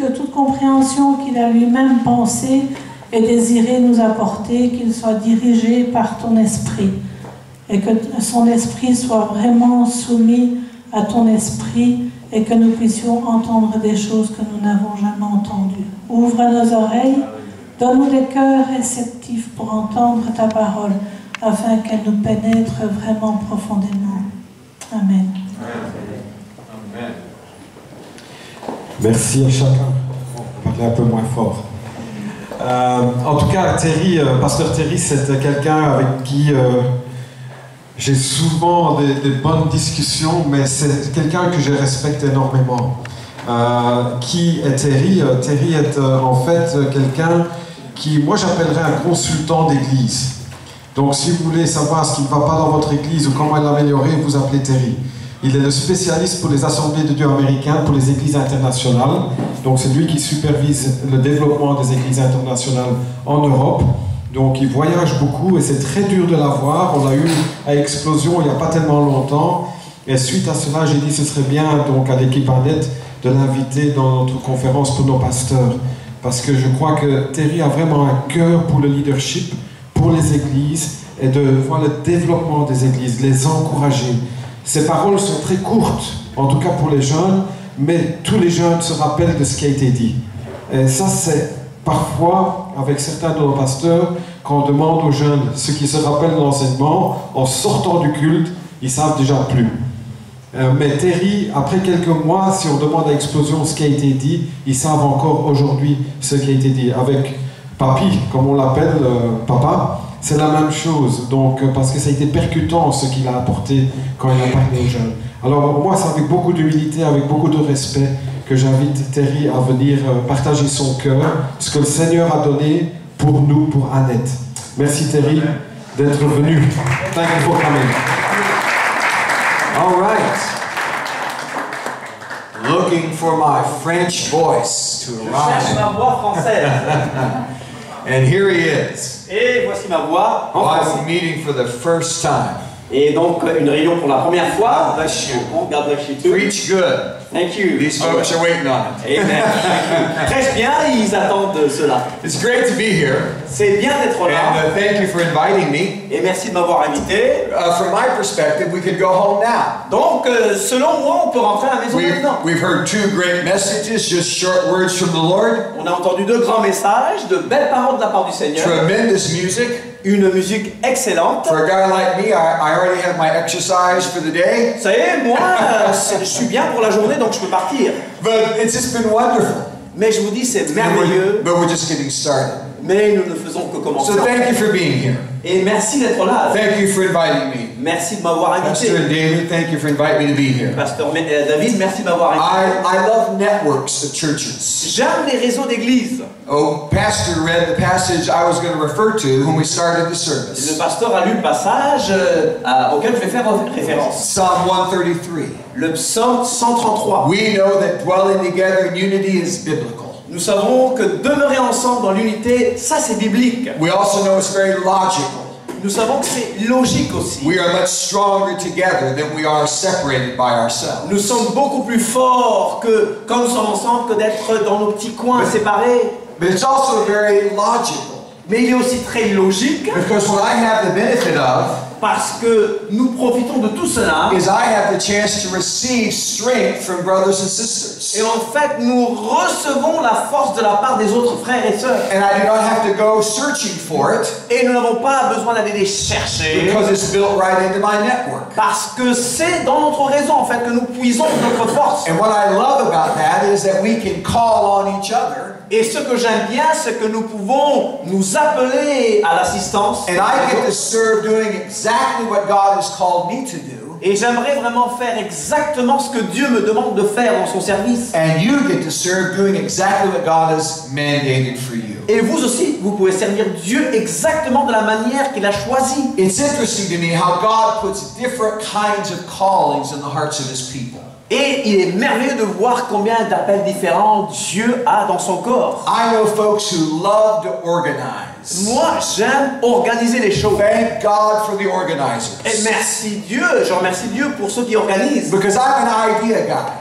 de toute compréhension qu'il a lui-même pensé et désiré nous apporter, qu'il soit dirigé par ton esprit et que son esprit soit vraiment soumis à ton esprit et que nous puissions entendre des choses que nous n'avons jamais entendues. Ouvre nos oreilles, donne-nous des cœurs réceptifs pour entendre ta parole afin qu'elle nous pénètre vraiment profondément. Amen. Amen. Merci à chacun. On va parler un peu moins fort. En tout cas, Terry, Pasteur Terry, c'est quelqu'un avec qui j'ai souvent des bonnes discussions, mais c'est quelqu'un que je respecte énormément. Qui est Terry? Terry est en fait quelqu'un qui, moi j'appellerais un consultant d'église. Donc si vous voulez savoir ce qui ne va pas dans votre église ou comment l'améliorer, vous appelez Terry. Il est le spécialiste pour les assemblées de Dieu américaines, pour les églises internationales. Donc c'est lui qui supervise le développement des églises internationales en Europe. Donc il voyage beaucoup et c'est très dur de l'avoir. On l'a eu à Explosion il n'y a pas tellement longtemps. Et suite à cela, j'ai dit ce serait bien donc à l'équipe Annette de l'inviter dans notre conférence pour nos pasteurs. Parce que je crois que Terry a vraiment un cœur pour le leadership, pour les églises et de voir le développement des églises, les encourager. Ses paroles sont très courtes, en tout cas pour les jeunes, mais tous les jeunes se rappellent de ce qui a été dit. Et ça, c'est parfois, avec certains de nos pasteurs, quand on demande aux jeunes ce qui se rappellent de l'enseignement, en sortant du culte, ils savent déjà plus. Mais Terry, après quelques mois, si on demande à Explosion ce qui a été dit, ils savent encore aujourd'hui ce qui a été dit. Avec Papy, comme on l'appelle, Papa, c'est la même chose, donc, parce que ça a été percutant ce qu'il a apporté quand il a parlé aux jeunes. Alors moi, c'est avec beaucoup d'humilité, avec beaucoup de respect que j'invite Terry à venir partager son cœur, ce que le Seigneur a donné pour nous, pour Annette. Merci Terry d'être venu. Thank you for coming. All right. Looking for my French voice to Je cherche ma arrive. voix française. And here he is. Et voici ma voix en français. I'm meeting for the first time. Et donc, une réunion pour la première fois. God bless you. God bless you too. Preach good. Thank you. These folks are waiting on it. Amen. Prêche bien, ils attendent cela. It's great to be here. C'est bien d'être là. And thank you for inviting me. Et merci de m'avoir invité. From my perspective, we could go home now. Donc, selon moi, on peut rentrer à la maison maintenant. We've heard two great messages, just short words from the Lord. On a entendu deux grands messages, de belles paroles de la part du Seigneur. Tremendous music. Une musique excellente. For a guy like me, I already have my exercise for the day. Ça y est, moi, je suis bien pour la journée, donc je peux partir. But it's just been wonderful. Mais je vous dis, c'est merveilleux. But we're just getting started. Mais nous ne faisons que commencer. So thank you for being here. Et merci d'être là. Thank you for inviting me. Merci de m'avoir invité. Pastor David, thank you for inviting me to be here. Pasteur David, merci de m'avoir invité. I love networks of churches. J'aime les réseaux d'église. Oh, Pastor read the passage I was going to refer to when we started the Le service. pasteur a lu le passage auquel je vais faire référence. Psalm 133. Le psaume 133. We know that dwelling together in unity is biblical. Nous savons que demeurer ensemble dans l'unité, ça c'est biblique. We also know it's very logical. Nous savons que c'est logique aussi. We are much stronger together than we are separated by ourselves. Nous sommes beaucoup plus forts que quand nous sommes ensemble que d'être dans nos petits coins séparés. But it's also very logical. Mais il est aussi très logique Because what I have the benefit of parce que nous profitons de tout cela. is I have the chance to receive strength from brothers and sisters. Et en fait, nous recevons la force de la part des autres frères et sœurs. And I do not have to go searching for it Et nous n'avons pas besoin d'aller les chercher. because it's built right into my network. Parce que c'est dans notre réseau en fait que nous puisons notre force. And what I love about that is that we can call on each other. Et ce que j'aime bien, c'est que nous pouvons nous appeler à l'assistance. And I get to serve doing exactly what God has called me to do. Et j'aimerais vraiment faire exactement ce que Dieu me demande de faire dans son service. And you get to serve doing exactly what God has mandated for you. Et vous aussi, vous pouvez servir Dieu exactement de la manière qu'il a choisie. It's interesting to me how God puts different kinds of callings in the hearts of His people. Et il est merveilleux de voir combien d'appels différents Dieu a dans son corps. I know folks who love to organize. Moi, j'aime organiser les choses. Thank God for the organizers. Et merci Dieu, je remercie Dieu pour ceux qui organisent. Because I'm an idea guy.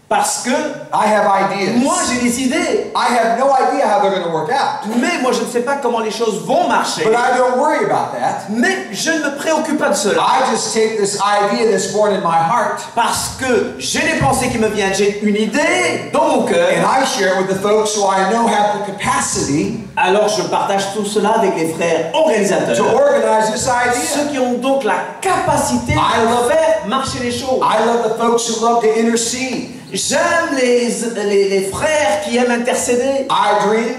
Parce que I have ideas. moi j'ai des idées. I have no idea how they're going to work out. Mais moi je ne sais pas comment les choses vont marcher. But I don't worry about that. Mais je ne me préoccupe pas de cela. I just take this idea that's born in my heart Parce que j'ai des pensées qui me viennent, j'ai une idée dans mon cœur. and I share it with the folks who I know have the capacity Alors je partage tout cela avec les frères to organisateurs. organize this idea. Ceux qui ont donc la capacité de faire marcher les choses. I love the folks who love to intercede. J'aime les frères qui aiment intercéder. I dream.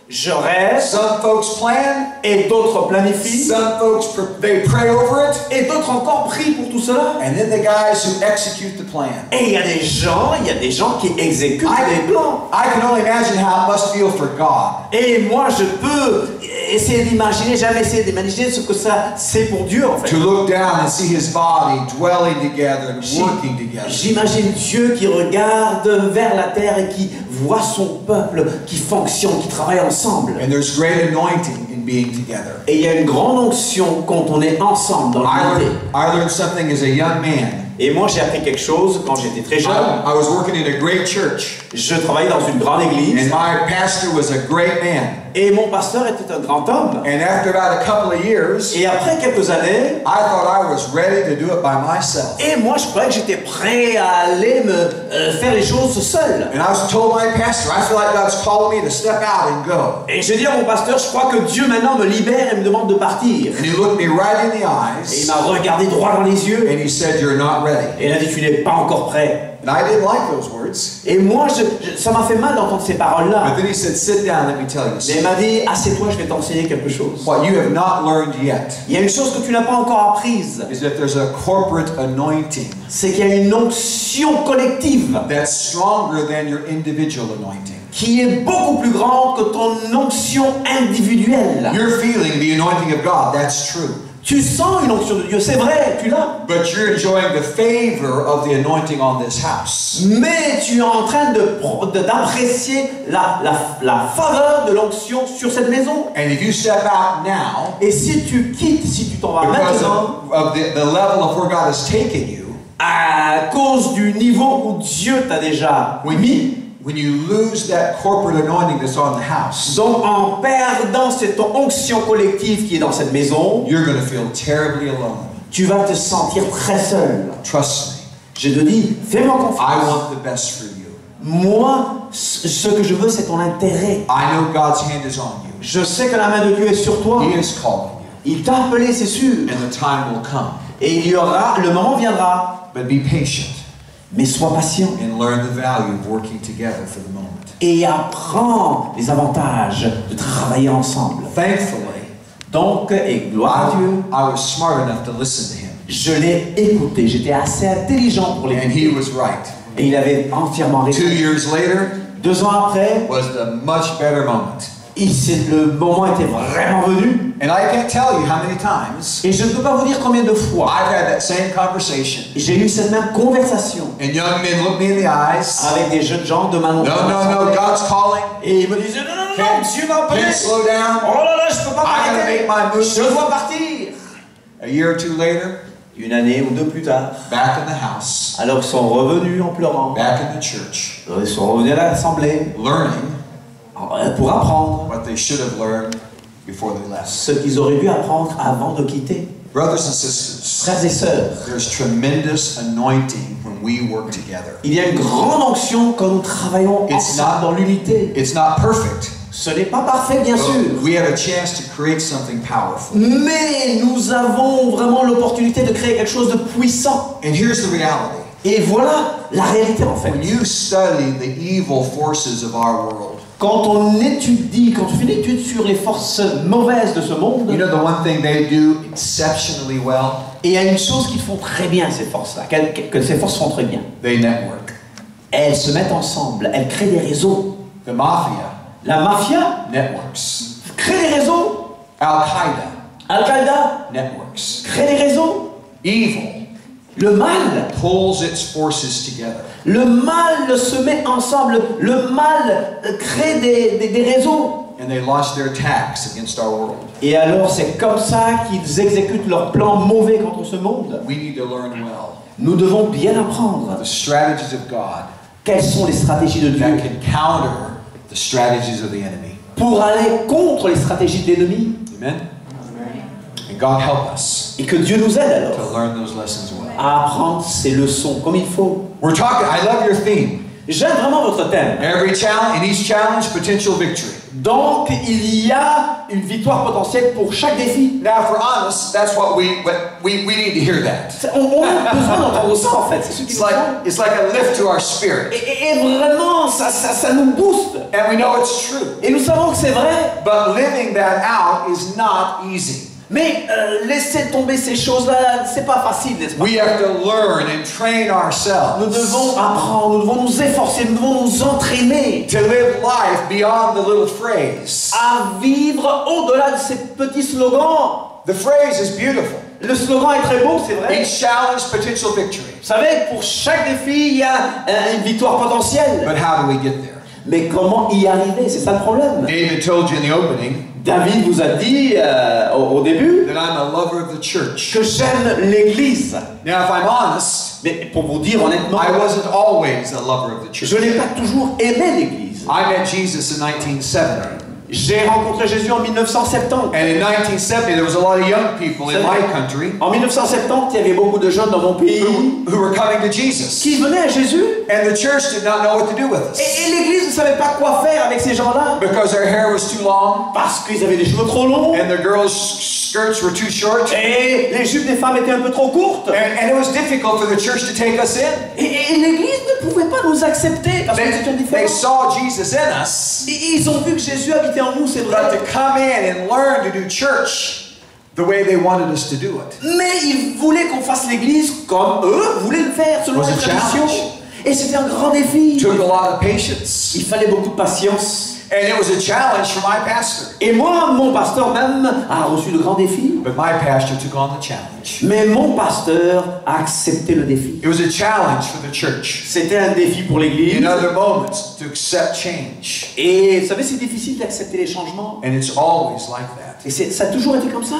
Je rêve. Some folks plan. Et d'autres planifient. Some folks they pray over it. Et d'autres encore prient pour tout cela. And then the guys who execute the plan. Et il y a des gens qui exécutent les plans. I can only imagine how it must feel for God. Et moi je peux essayer d'imaginer, jamais essayer d'imaginer ce que ça c'est pour Dieu en fait. To look down and see His body dwelling together and working together. J'imagine Dieu qui regarde vers la terre et qui voit son peuple qui fonctionne, qui travaille ensemble. And there's great anointing in being together. Et il y a une grande onction quand on est ensemble dans l'unité. I learned something as a young man. Et moi j'ai appris quelque chose quand j'étais très jeune. I was working in a great church. Je travaillais dans une grande église. And my pastor was a great man. Et mon pasteur était un grand homme. And after about a couple of years, Et après quelques années, I thought I was ready to do it by myself. et moi je croyais que j'étais prêt à aller me faire les choses seul. And I was told my pastor, I feel like God's calling me to step out and go. Et je dis à mon pasteur, je crois que Dieu maintenant me libère et me demande de partir. And he looked me right in the Et il eyes m'a regardé droit dans les yeux. and he said, "You're not ready." Et il a dit, tu n'es pas encore prêt. And I didn't like those words. Et moi, ça m'a fait mal d'entendre ces paroles-là. But then he said, "Sit down, let me tell you Mais il something. m'a dit, assieds-toi, je vais t'enseigner quelque chose. What you have not learned yet Il y a une chose que tu n'as pas encore apprise. is that there's a corporate anointing C'est qu'il y a une onction collective that's stronger than your individual anointing. qui est beaucoup plus grande que ton onction individuelle. You're feeling the anointing of God, that's true. Tu sens une onction de Dieu, c'est vrai, tu l'as. But you're enjoying the favor of the anointing on this house. Mais tu es en train d'apprécier la faveur de l'onction sur cette maison. And if you step out now, Et si tu quittes, si tu t'en vas because maintenant, of the level of where God has taken you, à cause du niveau où Dieu t'a déjà mis, when you lose that corporate anointing that's on the house, donc en perdant cette onction collective qui est dans cette maison, you're going to feel terribly alone. tu vas te sentir très seul. Trust me. Je te dis, fais-moi I confiance. want the best for you. Moi, ce que je veux, c'est ton intérêt. I know God's hand is on you. Je sais que la main de Dieu est sur toi. He is calling you. Il t'a appelé, c'est sûr. And the time will come. Et le moment viendra. But be patient Mais sois patient. and learn the value of working together for the moment. Et apprends les avantages de travailler ensemble. Thankfully, Donc, et gloire à Dieu, I was smart enough to listen to him. je l'ai écouté. J'étais assez intelligent pour And he l'écouter. was right. Et il avait entièrement 2 raison. years later 2 ans après, was the much better moment. le moment était vraiment venu. And I can't tell you how many times Et je ne peux pas vous dire combien de fois I've had that same conversation. j'ai eu cette même conversation And young men look me in the eyes. avec des jeunes gens de ma No, no, no, God's calling. Et ils me disaient, non, non, non, non, Dieu m'a appelé. Can't slow Oh down. là là, je ne peux pas I gotta make m'arrêter. my move. Je dois partir. A year or two later, Une année ou deux plus tard, back in the house, alors ils sont revenus en pleurant. back in the church, Ils sont revenus à l'assemblée learning pour apprendre what they should have learned before they left. ce qu'ils auraient dû apprendre avant de quitter. Brothers and sisters, Frères et sœurs, there's tremendous anointing when we work together. il y a une grande onction quand nous travaillons ensemble dans l'unité. It's not perfect, Ce n'est pas parfait, bien sûr. but we have a chance to create something powerful. Mais nous avons vraiment l'opportunité de créer quelque chose de puissant. And here's the reality. Et voilà la réalité en fait. When you study the evil forces of our world, Quand on étudie, quand on fait une étude sur les forces mauvaises de ce monde, you know the one thing they do exceptionally well? et il y a une chose qu'ils font très bien, ces forces-là, que ces forces font très bien. They network. Elles se mettent ensemble, elles créent des réseaux. The mafia La mafia networks. crée des réseaux. Al-Qaeda Al-Qaïda networks. crée des réseaux. Evil Le mal, pulls its forces together. le mal se met ensemble. Le mal crée des réseaux. And they launch their attacks against our world. Et alors c'est comme ça qu'ils exécutent leurs plans mauvais contre ce monde. We need to learn well Nous devons bien apprendre the strategies of God Quelles sont les stratégies de that Dieu can counter the strategies of the enemy. pour aller contre les stratégies de l'ennemi? Amen? And God help us Et que Dieu nous aide alors to learn those lessons well. à apprendre ces leçons comme il faut. We're talking, I love your theme. J'aime vraiment votre thème. Every challenge, in each challenge, potential victory. Donc, il y a une victoire potentielle pour chaque défi. Now, if we're honest, that's what we need to hear that. On a besoin d'entendre ça en fait. C'est ce qui nous faut. It's like a lift to our spirit. Et vraiment, ça nous booste. And we know it's true. Et nous savons que c'est vrai. But living that out is not easy. Mais laisser tomber ces choses-là, c'est pas facile, n'est-ce pas? We have to learn and train ourselves. Nous devons apprendre, nous devons nous efforcer, nous devons nous entraîner To live life beyond the little phrase. à vivre au-delà de ces petits slogans. The phrase is beautiful. Le slogan est très beau, c'est vrai. Each challenge, potential victory. Vous savez, pour chaque défi, il y a une victoire potentielle. But how do we get there? Mais comment y arriver? C'est ça le problème. David told you in the opening David vous a dit au début that I'm a lover of the church. que j'aime l'Église. Now, if I'm honest, Mais pour vous dire honnêtement, I wasn't always a lover of the church. je n'ai pas toujours aimé l'Église. I met Jesus in 1970. J'ai rencontré Jésus en 1970. And in 1970, there was a lot of young people in my country En 1970, il y avait beaucoup de jeunes dans mon pays who were coming to Jesus. qui venaient à Jésus. And the church did not know what to do with us. Et l'Église ne savait pas quoi faire avec ces gens-là. Because their hair was too long Parce qu'ils avaient des cheveux trop longs. and the girls' skirts were too short. Et les jupes des femmes étaient un peu trop courtes. And it was difficult for the church to take us in. Et l'Église ne pouvait pas nous accepter parce que nous étions They différents. saw Jesus in us, Et ils ont vu que Jésus habitait en nous, c'est but vrai. to come in and learn to do church the way they wanted us to do it. Mais ils voulaient qu'on fasse l'Église comme eux voulaient le faire, selon Was la a tradition. challenge. Et c'était un grand défi. Took a lot of patience. Il fallait beaucoup de patience. And it was a challenge for my pastor. Et moi, mon pasteur même a reçu de grands défis. But my pastor took on the challenge. Mais mon pasteur a accepté le défi. It was a challenge for the church. C'était un défi pour l'Église. In other moments, to accept change. Et vous savez, c'est difficile d'accepter les changements. And it's always like that. Et ça a toujours été comme ça.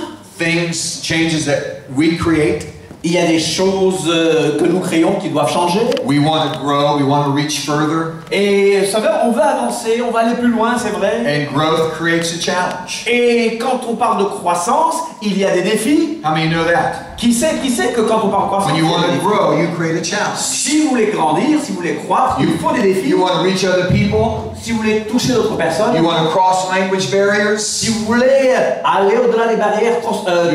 Changes that we create. Il y a des choses que nous créons qui doivent changer. We want to grow, we want to reach further. Et vous savez, on veut avancer, on va aller plus loin, c'est vrai. And growth creates a challenge. Et quand on parle de croissance, il y a des défis. How many know that? Qui sait que quand on parle de croissance, When you il y a want des to défis. grow, you create a challenge. Si vous voulez grandir, si vous voulez croître, il faut des défis. You want to reach other people. Si vous voulez toucher d'autres personnes, You want to cross language barriers. si vous voulez aller au-delà des barrières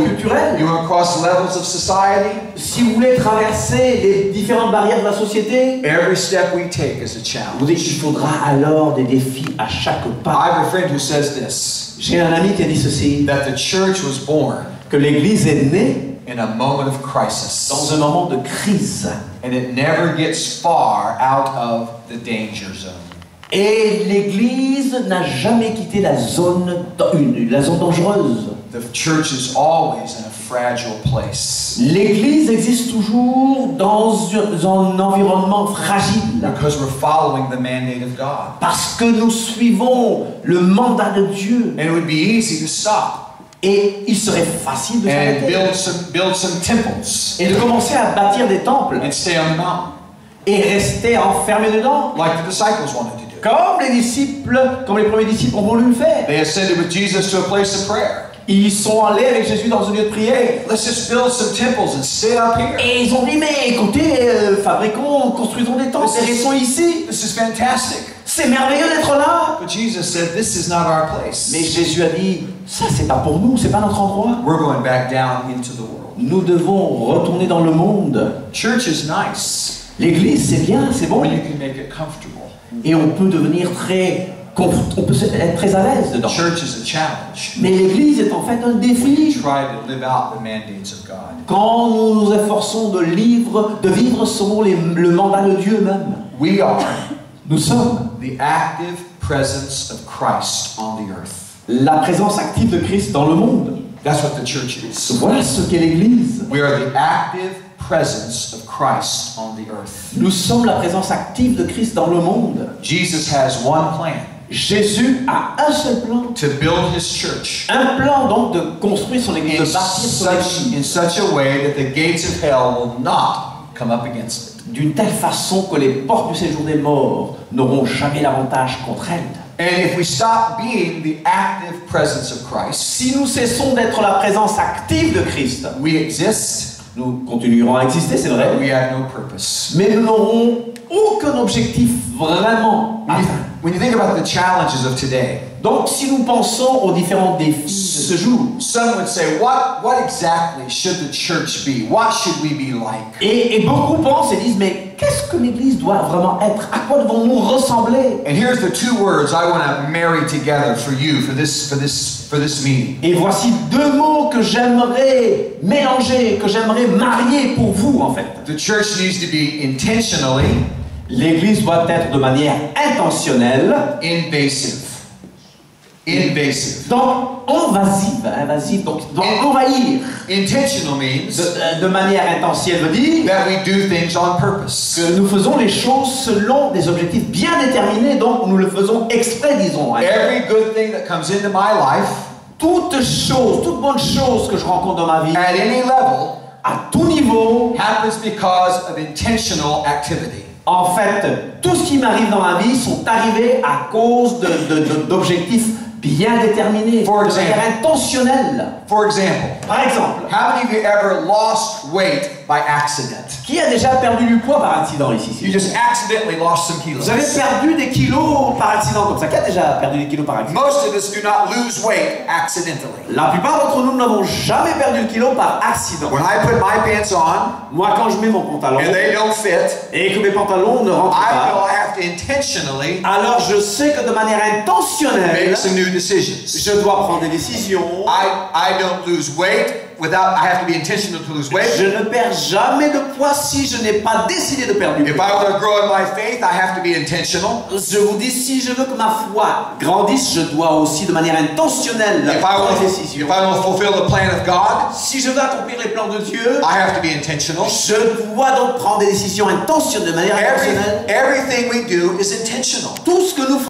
culturelles, You want to cross levels of society. si vous voulez traverser les différentes barrières de la société, Every step we take is a vous challenge. dites qu'il faudra alors des défis à chaque I pas. have a friend who says this, J'ai un ami qui a dit ceci, that the church was born que l'Église est née in a moment of crisis. dans un moment de crise. And it never gets far out of the danger zone. Et l'Église n'a jamais quitté la zone dangereuse. The church is always in a fragile place. L'Église existe toujours dans un environnement fragile. Because we're following the mandate of God. Parce que nous suivons le mandat de Dieu. And it would be easy to stop Et il serait facile de and s'arrêter. build some temples Et de commencer à bâtir des temples. and stay on the mountain, Et rester enfermé dedans. like the disciples wanted to do. Comme les premiers disciples ont voulu le faire. They ascended with Jesus to a place of prayer. Ils sont allés avec Jésus dans un lieu de prière. Let's just build some temples and stay up here. Et ils ont dit, mais écoutez, construisons des temples et restons ici. This is fantastic. C'est merveilleux d'être là. But Jesus said, this is not our place. Mais Jésus a dit, ça c'est pas pour nous, c'est pas notre endroit. We're going back down into the world. Nous devons retourner dans le monde. Church is nice L'église c'est bien, c'est bon. when you can make it comfortable. Et on peut devenir on peut être très à l'aise dedans. Church is a challenge. Mais l'église est en fait un défi. Try to live out the mandates of God. Quand nous nous efforçons de vivre selon le mandat de Dieu même. We are Nous sommes the active presence of Christ on the earth. la présence active de Christ dans le monde. That's what the church is. Voilà ce qu'est l'église. We are the active presence of Christ on the earth. Nous sommes la présence active de Christ dans le monde. Jesus has one plan. Jésus a un seul plan. To build his church Un plan donc de construire son église, de bâtir son église. in such a way that the gates of hell will not come up against it. d'une telle façon que les portes du séjour des morts n'auront jamais l'avantage contre elles. And if we stop being the active presence of Christ, Si nous cessons d'être la présence active de Christ, we exist, nous continuerons à exister, c'est vrai, but we have no purpose. mais nous n'aurons aucun objectif vraiment atteint. When you think about the challenges of today, Donc, si nous pensons aux différents défis de ce jour, some would say, what exactly should the church be? What should we be like? et beaucoup pensent et disent, mais qu'est-ce que l'Église doit vraiment être? À quoi devons-nous ressembler? And here's the two words I want to marry together for you for this meeting. Et voici deux mots que j'aimerais mélanger, que j'aimerais marier pour vous, en fait. The church needs to be intentionally L'Église doit être de manière intentionnelle, invasive. Invasive. donc invasive, donc doit envahir. Intentional means De manière intentionnelle veut dire that we do things on purpose. que nous faisons les choses selon des objectifs bien déterminés, donc nous le faisons exprès, disons. Every good thing that comes into my life, Toute bonne chose que je rencontre dans ma vie, at any level, à tout niveau, happens because of intentional activity. en fait, tout ce qui m'arrive dans ma vie sont arrivés à cause d'objectifs bien déterminés, For de example. manière intentionnelle. For example, Par exemple, how many of you ever lost weight by accident? qui a déjà perdu du poids par accident ici? You just accidentally lost some kilos. Vous avez perdu des kilos par accident comme ça. Qui a déjà perdu des kilos par accident? Most of us do not lose weight accidentally. La plupart d'entre nous n'avons jamais perdu le kilo par accident. When I put my pants on Moi, quand je mets mon pantalon and they don't fit, et que mes pantalons ne rentrent I pas, know I have to intentionally alors je sais que de manière intentionnelle, make some new decisions. je dois prendre des décisions. I don't lose weight without, I have to be intentional to lose weight. Je ne perds jamais de poids si je n'ai pas décidé de perdre du If poids. I want to grow in my faith, I have to be intentional. Je vous dis, si je veux que ma foi grandisse, je dois aussi de manière intentionnelle If I prendre des want décisions. to fulfill the plan of God, Si je veux accomplir les plans de Dieu, I have to be intentional. je dois donc prendre des décisions intentionnelles, de manière intentionnelle. Everything we do is intentional. Tout ce que nous